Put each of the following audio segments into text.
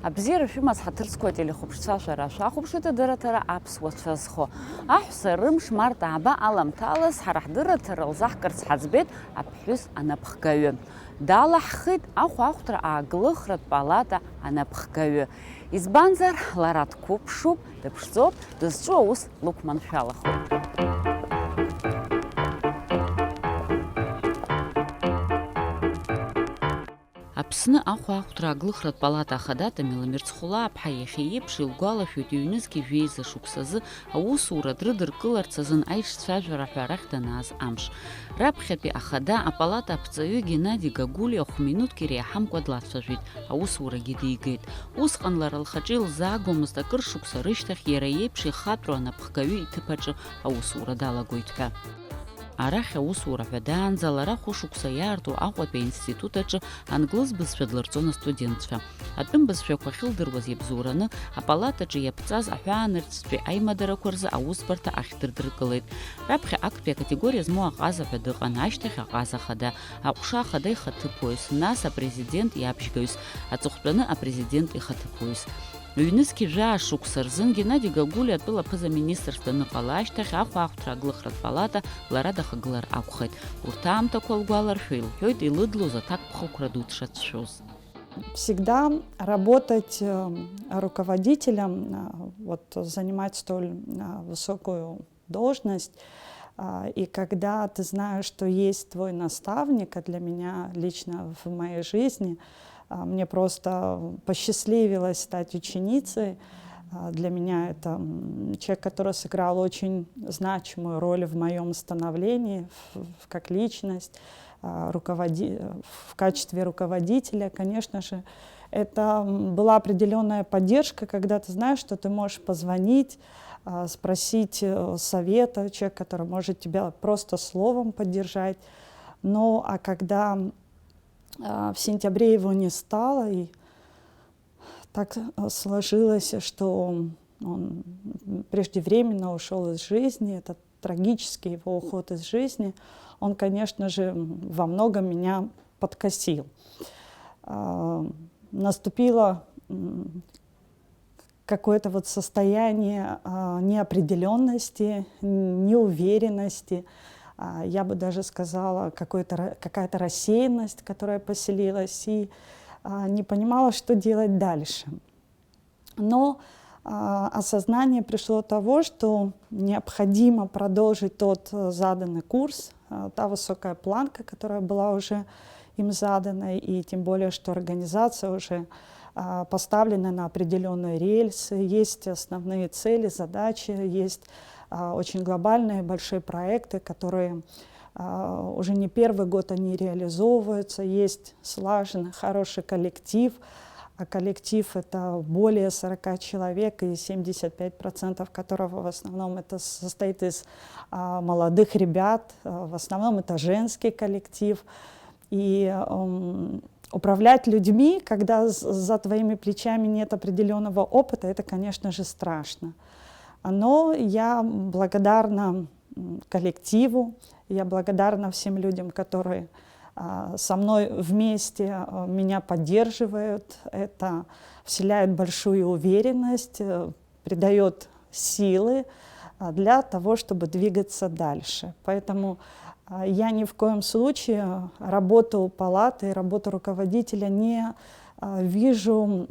Абзира шәымаз ҳаҭырцқәа телехәаԥшцәашәара шәахәаԥшит адырраҭара аԥсуа цәа-зхо. Аҳәса рымш март ааба аламҭалаз ҳара ҳдырраҭара лзаҳкырц ҳаӡбеит аԥҳәыс анапхгаҩы. Далаҳхит ахәаахәҭра ааглыхратә палата анапхгаҩы. Избанзар лара дқәыԥшуп, дыԥшӡоуп, дызҿу аус лықәманшәалахоит. Аԥсны ахәаахәҭра ааглыхратә палата ахада Тамила Мирцхәлаа-ԥҳа иахьа еиԥш илгәалашәоит иҩнызқьи жәеиза шықәсазы аусура дрыдыркыларц азын аиҿцәажәара ҳәа арахь данааз амш. Раԥхьатәи ахада апалата аԥҵаҩы Геннади Гагули ахәминуҭк иреиҳамкәа длацәажәеит, аусурагьы дигеит. Усҟан лара лхаҿы илзаагомызт акыр шықәса рышьҭахь иара иеиԥш ихаҵәо анапхгаҩы иҭыԥаҿы аусура далагоит ҳәа. Арахь аусура ҳәа даанӡа лара хәышықәса иаарту Аҟәатәи аинститут аҿы англыз бызшәа длырҵон астудентцәа. Атәым бызшәақәа ахьылдыруаз иабзоураны апалатаҿы иаԥҵаз аҳәаанаҩцәтәи аимадарақәа рзы аусбарҭа ахьдырдыркылеит. Раԥхьа актәи акатегориа змоу аҟаза ҳәа дыҟан, ашьҭахь аҟаза хада, аҟәша ахада ихаҭыԥуаҩыс, нас апрезидент иабжьгаҩыс, аҵыхәтәаны апрезидент ихаҭыԥуаҩыс. Ҩнызқьи жәаа шықәса рзын Геннади Гагули атәыла ԥыза-министрс даныҟала ашьҭахь ахәаахәҭра аглыхратә палата лара дахагылар акәхеит. Урҭ аамҭақәа лгәаларшәо илҳәоит илыдлоз аҭакԥхықәра ду дшацәшәоз. Всегда работать руководителем, вот, занимать столь высокую должность, и когда ты знаешь, что есть твой наставник, а для меня лично в моей жизни мне просто посчастливилось стать ученицей. Для меня это человек, который сыграл очень значимую роль в моем становлении как личность, в качестве руководителя. Конечно же, это была определенная поддержка, когда ты знаешь, что ты можешь позвонить, спросить совета, человек, который может тебя просто словом поддержать. Но а когда в сентябре его не стало, и так сложилось, что он преждевременно ушел из жизни, это трагический его уход из жизни, он, конечно же, во многом меня подкосил. Наступило какое-то вот состояние неопределенности, неуверенности, я бы даже сказала, какая-то рассеянность, которая поселилась, и не понимала, что делать дальше. Но осознание пришло того, что необходимо продолжить тот заданный курс, та высокая планка, которая была уже им задана, и тем более, что организация уже поставлена на определенные рельсы, есть основные цели, задачи, есть очень глобальные большие проекты, которые уже не первый год они реализовываются, есть слаженный, хороший коллектив, а коллектив это более 40 человек, и 75% которого в основном это состоит из молодых ребят, в основном это женский коллектив. И управлять людьми, когда за твоими плечами нет определенного опыта, это, конечно же, страшно. Но я благодарна коллективу, я благодарна всем людям, которые со мной вместе меня поддерживают. Это вселяет большую уверенность, придает силы для того, чтобы двигаться дальше. Поэтому я ни в коем случае работу палаты, работу руководителя не вижу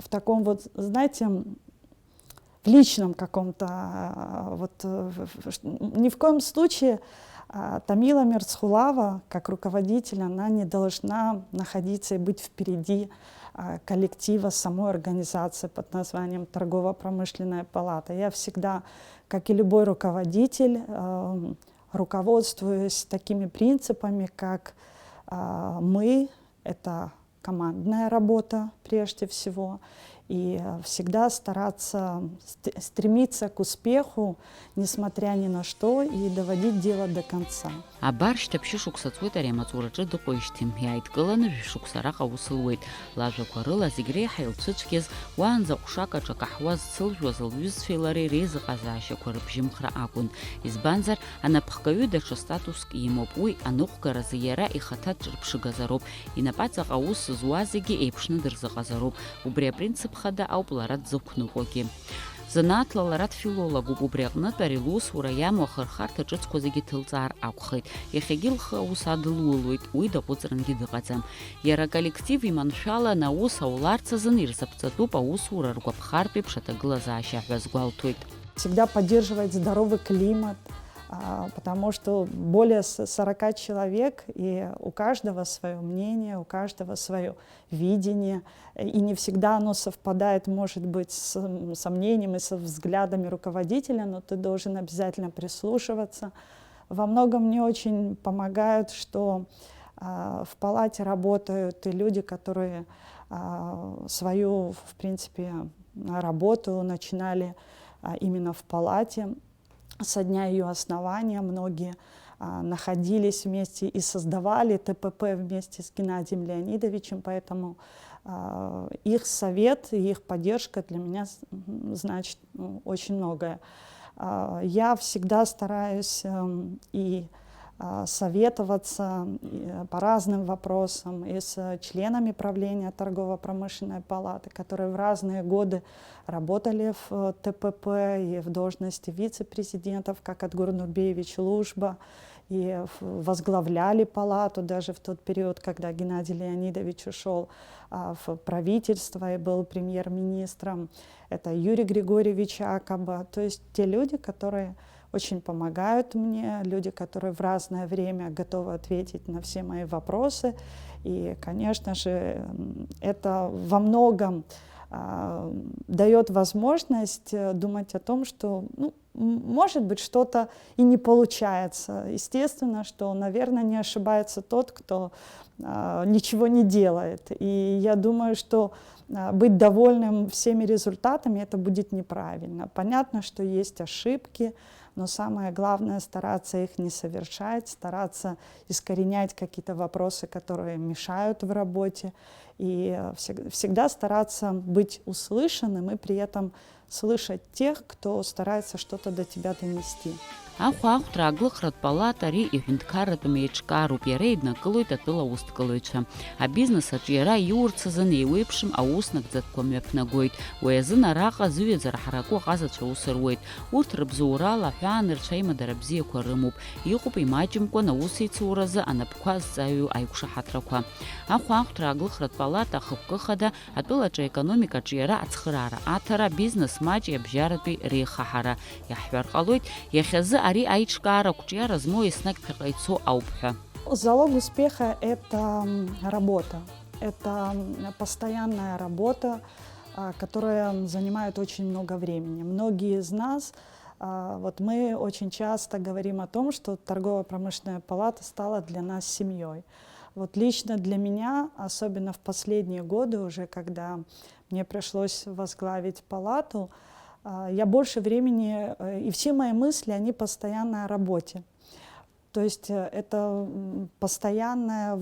в таком вот, знаете, в личном каком-то, вот, ни в коем случае Тамила Мирцхвлаава, как руководитель, она не должна находиться и быть впереди коллектива самой организации под названием Торгово-промышленная палата. Я всегда, как и любой руководитель, руководствуюсь такими принципами, как мы, это командная работа прежде всего, и всегда стараться стремиться к успеху, несмотря ни на что, и доводить дело до конца. Абар шьҭаԥшьы шықәса ҵуеит ари амаҵураҿы дыҟоижьҭеи, иааидкыланы шәышықәса араҟа аус луеит. Лажәақәа рыла зегь реиҳа илцәыцәгьаз, уаанӡа ҟәшак аҿы акаҳуа зцылжәуаз лҩызцәеи лареи реизыҟазаашьақәа рыбжьымхра акәын. Избанзар, анапхгаҩы даҽа статуск имоуп. Уи аныҟәгаразы иара ихаҭа ҿырԥшыгазароуп. Инапаҵаҟа аус зуаз зегьы еиԥшны дырзыҟазароуп. Убри апринцип ԥхада ауп лара дзықәныҟәогьы. Занааҭла лара дфилологуп, убри аҟнытә ари лусура иамоу ахырхарҭа ҿыцқәа зегьы ҭылҵаар акәхеит. Иахьагьы лхы аус адылулоит, уи даҟәыҵрангьы дыҟаӡам. Иара аколлектив иманшәалан аус ауларц азын ирзаԥҵатәуп аусура ргәаԥхартә еиԥш аҭагылазаашьа ҳәа азгәалҭоит. Всегда поддерживать здоровый климат, потому что более 40 человек, и у каждого свое мнение, у каждого свое видение, и не всегда оно совпадает, может быть, со мнением и со взглядами руководителя, но ты должен обязательно прислушиваться. Во многом мне очень помогает, что в палате работают и люди, которые свою, в принципе, работу начинали именно в палате. Со дня ее основания многие находились вместе и создавали ТПП вместе с Геннадием Леонидовичем, поэтому их совет и их поддержка для меня значит очень многое. Я всегда стараюсь и советоваться по разным вопросам и с членами правления торгово-промышленной палаты, которые в разные годы работали в ТПП и в должности вице-президентов, как Адгур Нурбеевич Лужба, и возглавляли палату даже в тот период, когда Геннадий Леонидович ушел в правительство и был премьер-министром. Это Юрий Григорьевич Акаба. То есть те люди, которые очень помогают мне, люди, которые в разное время готовы ответить на все мои вопросы. И, конечно же, это во многом дает возможность думать о том, что, может быть, что-то и не получается. Естественно, что, наверное, не ошибается тот, кто ничего не делает. И я думаю, что быть довольным всеми результатами это будет неправильно. Понятно, что есть ошибки, но самое главное стараться их не совершать, стараться искоренять какие-то вопросы, которые мешают в работе, и всегда стараться быть услышанным и при этом слышать тех, кто старается что-то до тебя донести. Ахәаахәҭра аглыхратә палата ари иҳәынҭқарратәы меиҿкаароуп, иара еиднакылоит атәыла аусҭкалаҩцәа. Абизнес аҿы иара иурц азын еиуеиԥшым аус нагӡатәқәа мҩаԥнагоит. Уи азын араҟа зыҩаӡара ҳараку аҟазацәа аус руеит. Урҭ рыбзоурала аҳәаан рцәа аимадара бзиақәа рымоуп. Иҟоуп имаҷымкәан аусеицуразы анапқәа зҵаҩу аиқәшаҳаҭрақәа. Ахәаахәҭра аглыхратә палата ахықәкы хада атәылаҿы аекономикаҿы иара ацхыраара аҭара, бизнес маҷи абжьаратәи реихаҳара. Иаҳҳәар ҟалоит, иахьазы ари аиҿкаара қәҿиара змоу еснагь ԥхьаҟа ицо ауп ҳәа. Залог успеха – это работа. Это постоянная работа, которая занимает очень много времени. Многие из нас, мы очень часто говорим о том, что торгово-промышленная палата стала для нас семьей. Лично для меня, особенно в последние годы уже, когда мне пришлось возглавить палату, я больше времени, и все мои мысли, они постоянно о работе. То есть это постоянный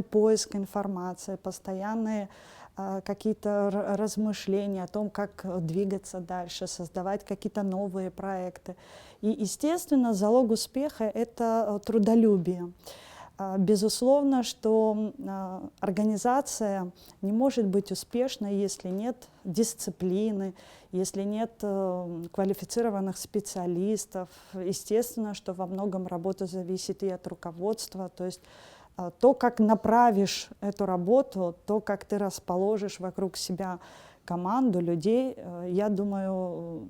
поиск информации, постоянные какие-то размышления о том, как двигаться дальше, создавать какие-то новые проекты. И, естественно, залог успеха – это трудолюбие. Безусловно, что организация не может быть успешной, если нет дисциплины, если нет квалифицированных специалистов. Естественно, что во многом работа зависит и от руководства. То есть то, как направишь эту работу, то, как ты расположишь вокруг себя команду людей, я думаю,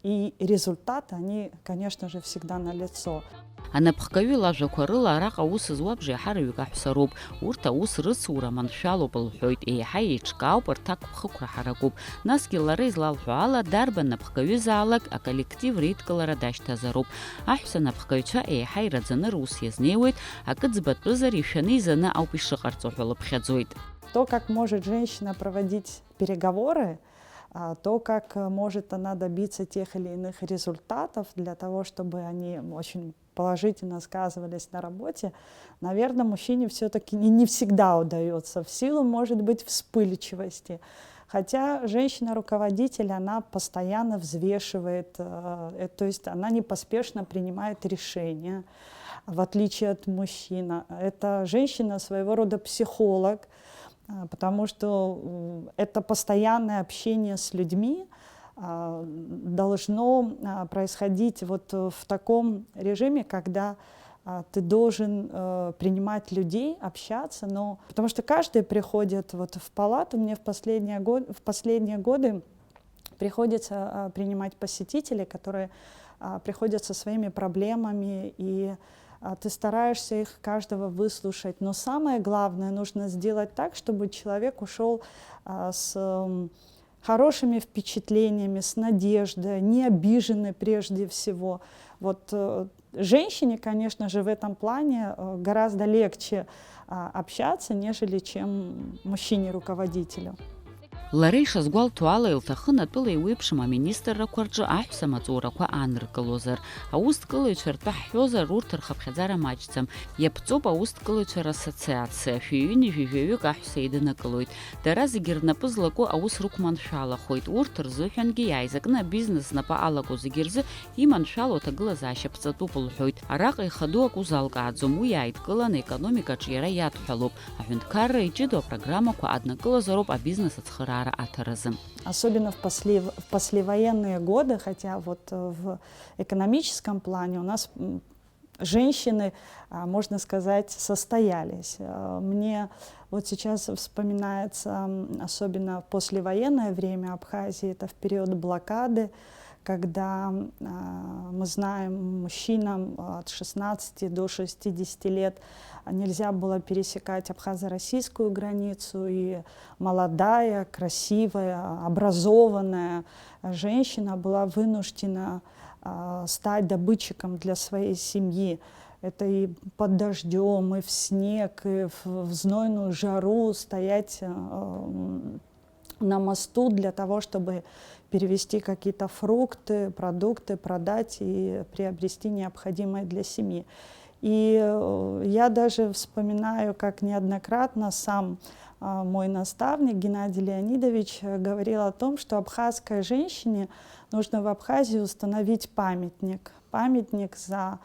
и результаты, они, конечно же, всегда налицо. Анапхгаҩы лажәақәа рыла араҟа аус зуа бжеиҳараҩык аҳәсароуп. Урҭ аус рыцура маншәалоуп лҳәоит, еиҳа еиҿкаауп, рҭак ԥхықәра ҳаракуп. Насгьы лара излалҳәо ала дарбан напхгаҩызаалак аколлектив реидкылара дашьҭазароуп. Аҳәса напхгаҩцәа еиҳа ираӡаны рус иазнеиуеит, акыӡбатәызар ишәаны изаны ауп ишыҟарҵо ҳәа лыԥхьаӡоит. То, как может женщина проводить переговоры, то, как может она добиться тех или иных результатов для того, чтобы они очень положительно сказывались на работе, наверное, мужчине все-таки не всегда удается, в силу, может быть, вспыльчивости. Хотя женщина-руководитель, она постоянно взвешивает, то есть она не поспешно принимает решения, в отличие от мужчин. Это женщина своего рода психолог, потому что это постоянное общение с людьми должно происходить вот в таком режиме, когда ты должен принимать людей, общаться, но потому что каждый приходит вот в палату, мне в последние годы приходится принимать посетителей, которые приходят со своими проблемами, и ты стараешься их каждого выслушать. Но самое главное, нужно сделать так, чтобы человек ушел с хорошими впечатлениями, с надеждой, не обиженный прежде всего. Вот женщине, конечно же, в этом плане гораздо легче общаться, нежели чем мужчине-руководителю. Лара ишазгәалҭо илҭахын атәыла еиуеиԥшым аминистррақәа рҿы аҳәса маҵурақәа ааныркылозар. Аусҭкылаҩцәа ртәы ҳҳәозар, урҭ рхыԥхьаӡара маҷӡам. Иаԥҵоуп аусҭкылаҩцәа рассоциациа. Шәиҩыни жәижәаҩык аҳәса еидынакылоит. Дара зегьы рнапы злаку аус рықәманшәалахоит. Урҭ рзыҳәангьы иааизакны абизнес знапы алаку зегьы рзы иманшәало аҭагылазаашьа ԥҵатәуп лҳәоит. Араҟа ихадоу ак узалкааӡом, уи иааидкыланы економикаҿы иара иадҳәалоуп. Аҳәынҭқарра иҷыдоу апрограммақәа аднакылазароуп абизнес ацхыраара. Особенно в послевоенные годы, хотя вот в экономическом плане у нас женщины, можно сказать, состоялись. Мне вот сейчас вспоминается, особенно в послевоенное время Абхазии, это в период блокады, когда мы знаем, мужчинам от 16 до 60 лет нельзя было пересекать абхазо-российскую границу, и молодая, красивая, образованная женщина была вынуждена стать добытчиком для своей семьи. Это и под дождем, и в снег, и в знойную жару стоять на мосту для того, чтобы перевести какие-то фрукты, продукты, продать и приобрести необходимое для семьи. И я даже вспоминаю, как неоднократно сам мой наставник Геннадий Леонидович говорил о том, что абхазской женщине нужно в Абхазии установить памятник. Памятник за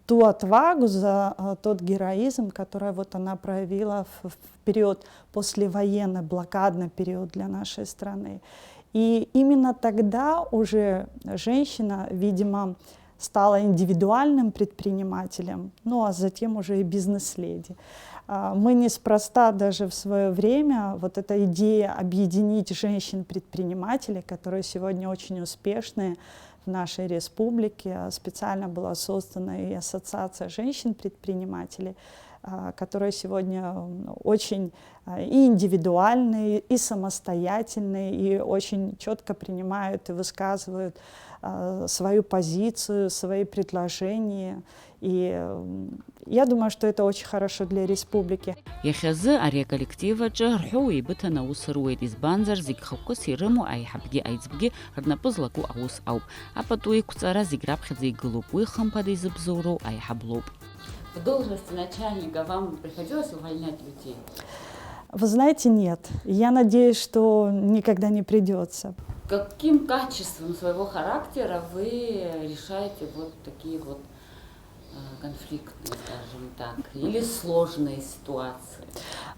ту отвагу, за тот героизм, который вот она проявила в период послевоенный, блокадный период для нашей страны. И именно тогда уже женщина, видимо, стала индивидуальным предпринимателем, ну а затем уже и бизнес-леди. Мы неспроста даже в свое время, вот эта идея объединить женщин-предпринимателей, которые сегодня очень успешные в нашей республике, специально была создана и ассоциация женщин-предпринимателей, которые сегодня очень и индивидуальные, и самостоятельные, и очень четко принимают и высказывают свою позицию, свои предложения. И я думаю, что это очень хорошо для республики. Иахьазы ари аколлективаҿы рҳәоу еибыҭан аус руеит, избанзар зегь хықәкыс ирымоу аиҳабгьы аиҵбгьы рнапы злаку аус ауп. Апату еиқәҵара зегь раԥхьаӡа игылоуп, уи хымԥада изыбзоуроу аиҳаблоуп. В должности начальника вам приходилось увольнять людей? Вы знаете, нет. Я надеюсь, что никогда не придется. Каким качеством своего характера вы решаете вот такие вот конфликтные, скажем так, или сложные ситуации?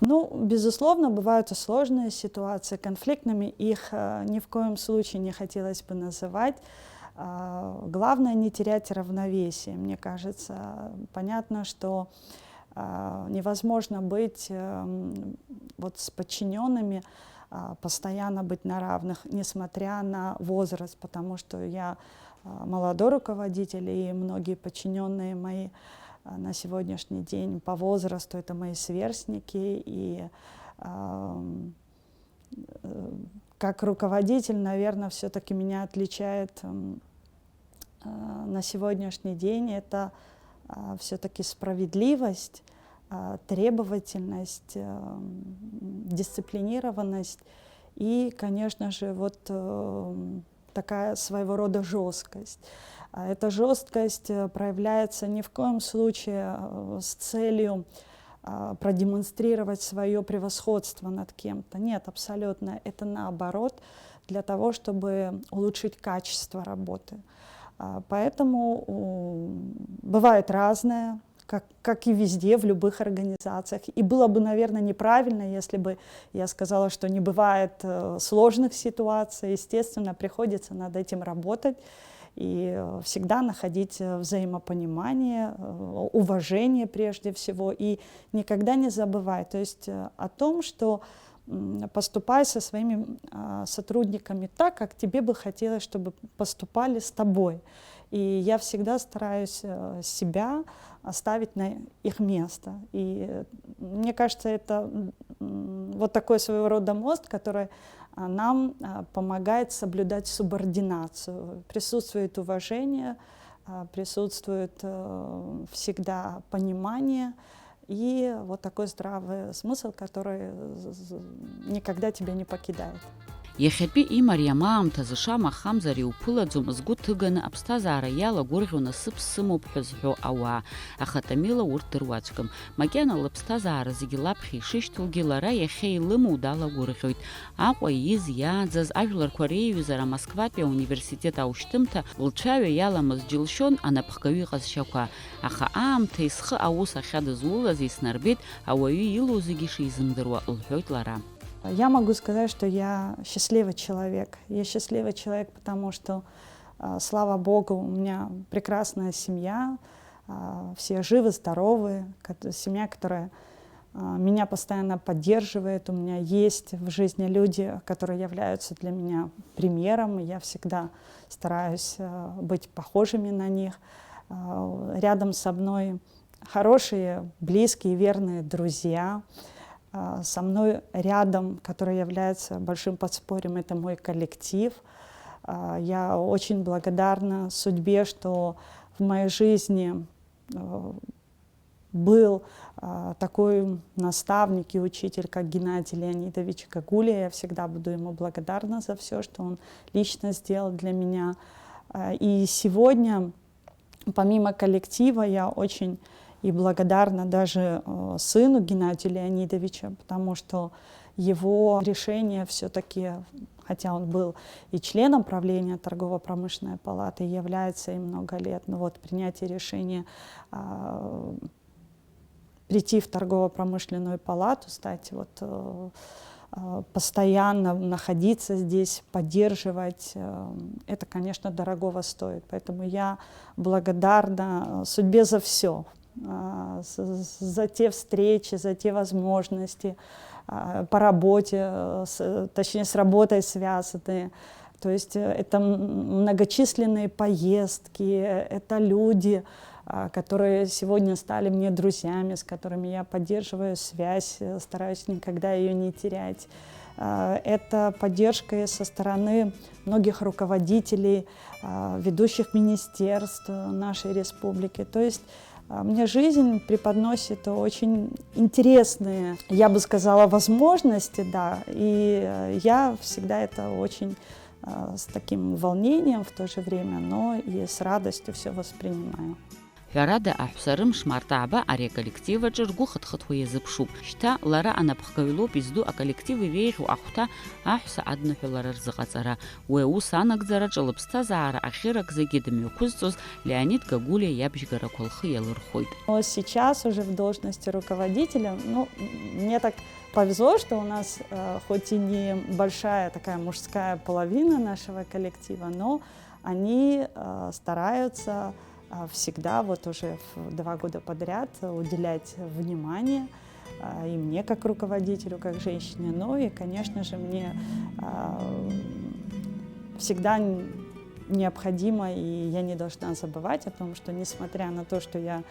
Ну, безусловно, бывают и сложные ситуации. Конфликтными их ни в коем случае не хотелось бы называть. Главное не терять равновесие, мне кажется. Понятно, что невозможно быть вот с подчиненными, постоянно быть на равных, несмотря на возраст, потому что я молодой руководитель, и многие подчиненные мои на сегодняшний день по возрасту это мои сверстники, и как руководитель, наверное, все-таки меня отличает на сегодняшний день это все-таки справедливость, требовательность, дисциплинированность и, конечно же, вот такая своего рода жесткость. Эта жесткость проявляется ни в коем случае с целью продемонстрировать свое превосходство над кем-то. Нет, абсолютно. Это наоборот, для того, чтобы улучшить качество работы. Поэтому бывает разное. как и везде, в любых организациях. И было бы, наверное, неправильно, если бы я сказала, что не бывает сложных ситуаций. Естественно, приходится над этим работать и всегда находить взаимопонимание, уважение прежде всего, и никогда не забывать, то есть о том, что поступай со своими сотрудниками так, как тебе бы хотелось, чтобы поступали с тобой. И я всегда стараюсь себя оставить на их место. И мне кажется, это вот такой своего рода мост, который нам помогает соблюдать субординацию. Присутствует уважение, присутствует всегда понимание и вот такой здравый смысл, который никогда тебя не покидает. Иахьатәи имариам аамҭазы шамахамзар иуԥылаӡом згәы ҭыганы аԥсҭазаара иалагәырӷьо насыԥ сымоуп ҳәа зҳәо ауаа, аха Тамила урҭ дыруаӡәкым. Макьана лыԥсҭазаара зегьы лаԥхьа ишышьҭоугьы лара иахьа илымоу далагәырӷьоит. Аҟәа ииз иааӡаз ажәларқәа реиҩызара Москватәи ауниверситет аушьҭымҭа лцәаҩа иаламыз џьылшьон анапхгаҩы иҟазшьақәа, аха аамҭа исхы аус ахьадызулаз иснарбеит ауаҩы илоу зегьы шизымдыруа, лҳәоит лара. Я могу сказать, что я счастливый человек. Я счастливый человек, потому что, слава Богу, у меня прекрасная семья, все живы, здоровы, семья, которая меня постоянно поддерживает. У меня есть в жизни люди, которые являются для меня примером, и я всегда стараюсь быть похожими на них. Рядом со мной хорошие, близкие, верные друзья. Со мной рядом, который является большим подспорьем, это мой коллектив. Я очень благодарна судьбе, что в моей жизни был такой наставник и учитель, как Геннадий Леонидович Гагулия. Я всегда буду ему благодарна за все, что он лично сделал для меня. И сегодня, помимо коллектива, я очень и благодарна даже сыну Геннадию Леонидовичу, потому что его решение все-таки, хотя он был и членом правления торгово-промышленной палаты, является им много лет, но вот принятие решения прийти в торгово-промышленную палату, стать вот постоянно находиться здесь, поддерживать, это, конечно, дорогого стоит. Поэтому я благодарна судьбе за все. За те встречи, за те возможности по работе, точнее с работой связанные. То есть это многочисленные поездки, это люди, которые сегодня стали мне друзьями, с которыми я поддерживаю связь, стараюсь никогда ее не терять. Это поддержка со стороны многих руководителей, ведущих министерств нашей республики. То есть мне жизнь преподносит очень интересные, я бы сказала, возможности, да, и я всегда это очень с таким волнением в то же время, но и с радостью все воспринимаю. Ҳәарада аҳәсарымш мартаaba ари аколлектив аҿы ргәы хыҭхыҭуа иазыԥшуп. Шьҭа лара анапхгаҩлоуп изду аколлектив иреиӷьу ахәҭа аҳәса адныҳәалара рзыҟаҵара. Уи аус анагӡараҿы лыԥсҭазаара ахьырак зегьы дымҩақәызҵоз Леонид Гагулиа иабжьгарақәа лхы иалырхәоит. Сейчас уже в должности руководителя, мне так повезло, что у нас хоть и не большая такая мужская половина нашего коллектива, но они стараются всегда, вот уже 2 года подряд, уделять внимание и мне как руководителю, как женщине, но и, конечно же, мне всегда необходимо, и я не должна забывать о том, что несмотря на то, что я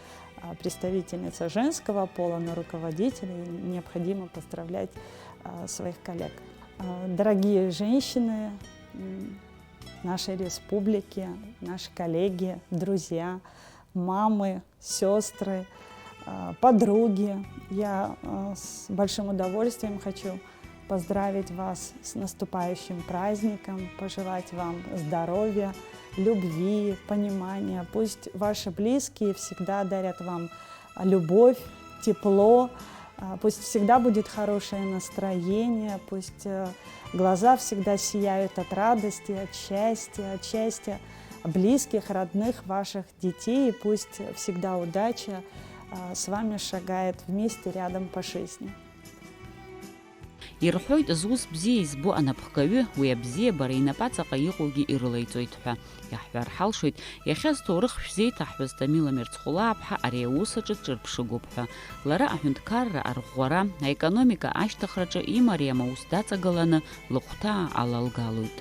представительница женского пола, но руководителей, необходимо поздравлять своих коллег. Дорогие женщины нашей республики, наши коллеги, друзья, мамы, сестры, подруги, я с большим удовольствием хочу поздравить вас с наступающим праздником, пожелать вам здоровья, любви, понимания. Пусть ваши близкие всегда дарят вам любовь, тепло, пусть всегда будет хорошее настроение, пусть глаза всегда сияют от радости, от счастья близких, родных, ваших детей. И пусть всегда удача с вами шагает вместе рядом по жизни. Ирҳәоит зус бзиа избо анапхгаҩы уи абзиабара инапаҵаҟа иҟоугьы ирылаиҵоит ҳәа. Иаҳҳәар ҳалшоит, иахьа зҭоурых шәзеиҭаҳҳәаз Тамила Мирцхәлаа-ԥҳа ари аус аҿы дҿырԥшыгоуп ҳәа. Лара аҳәынҭқарра, арӷәӷәара, аекономика ашьҭыхраҿы имариам аус даҵагыланы лыхәҭаа алалгалоит.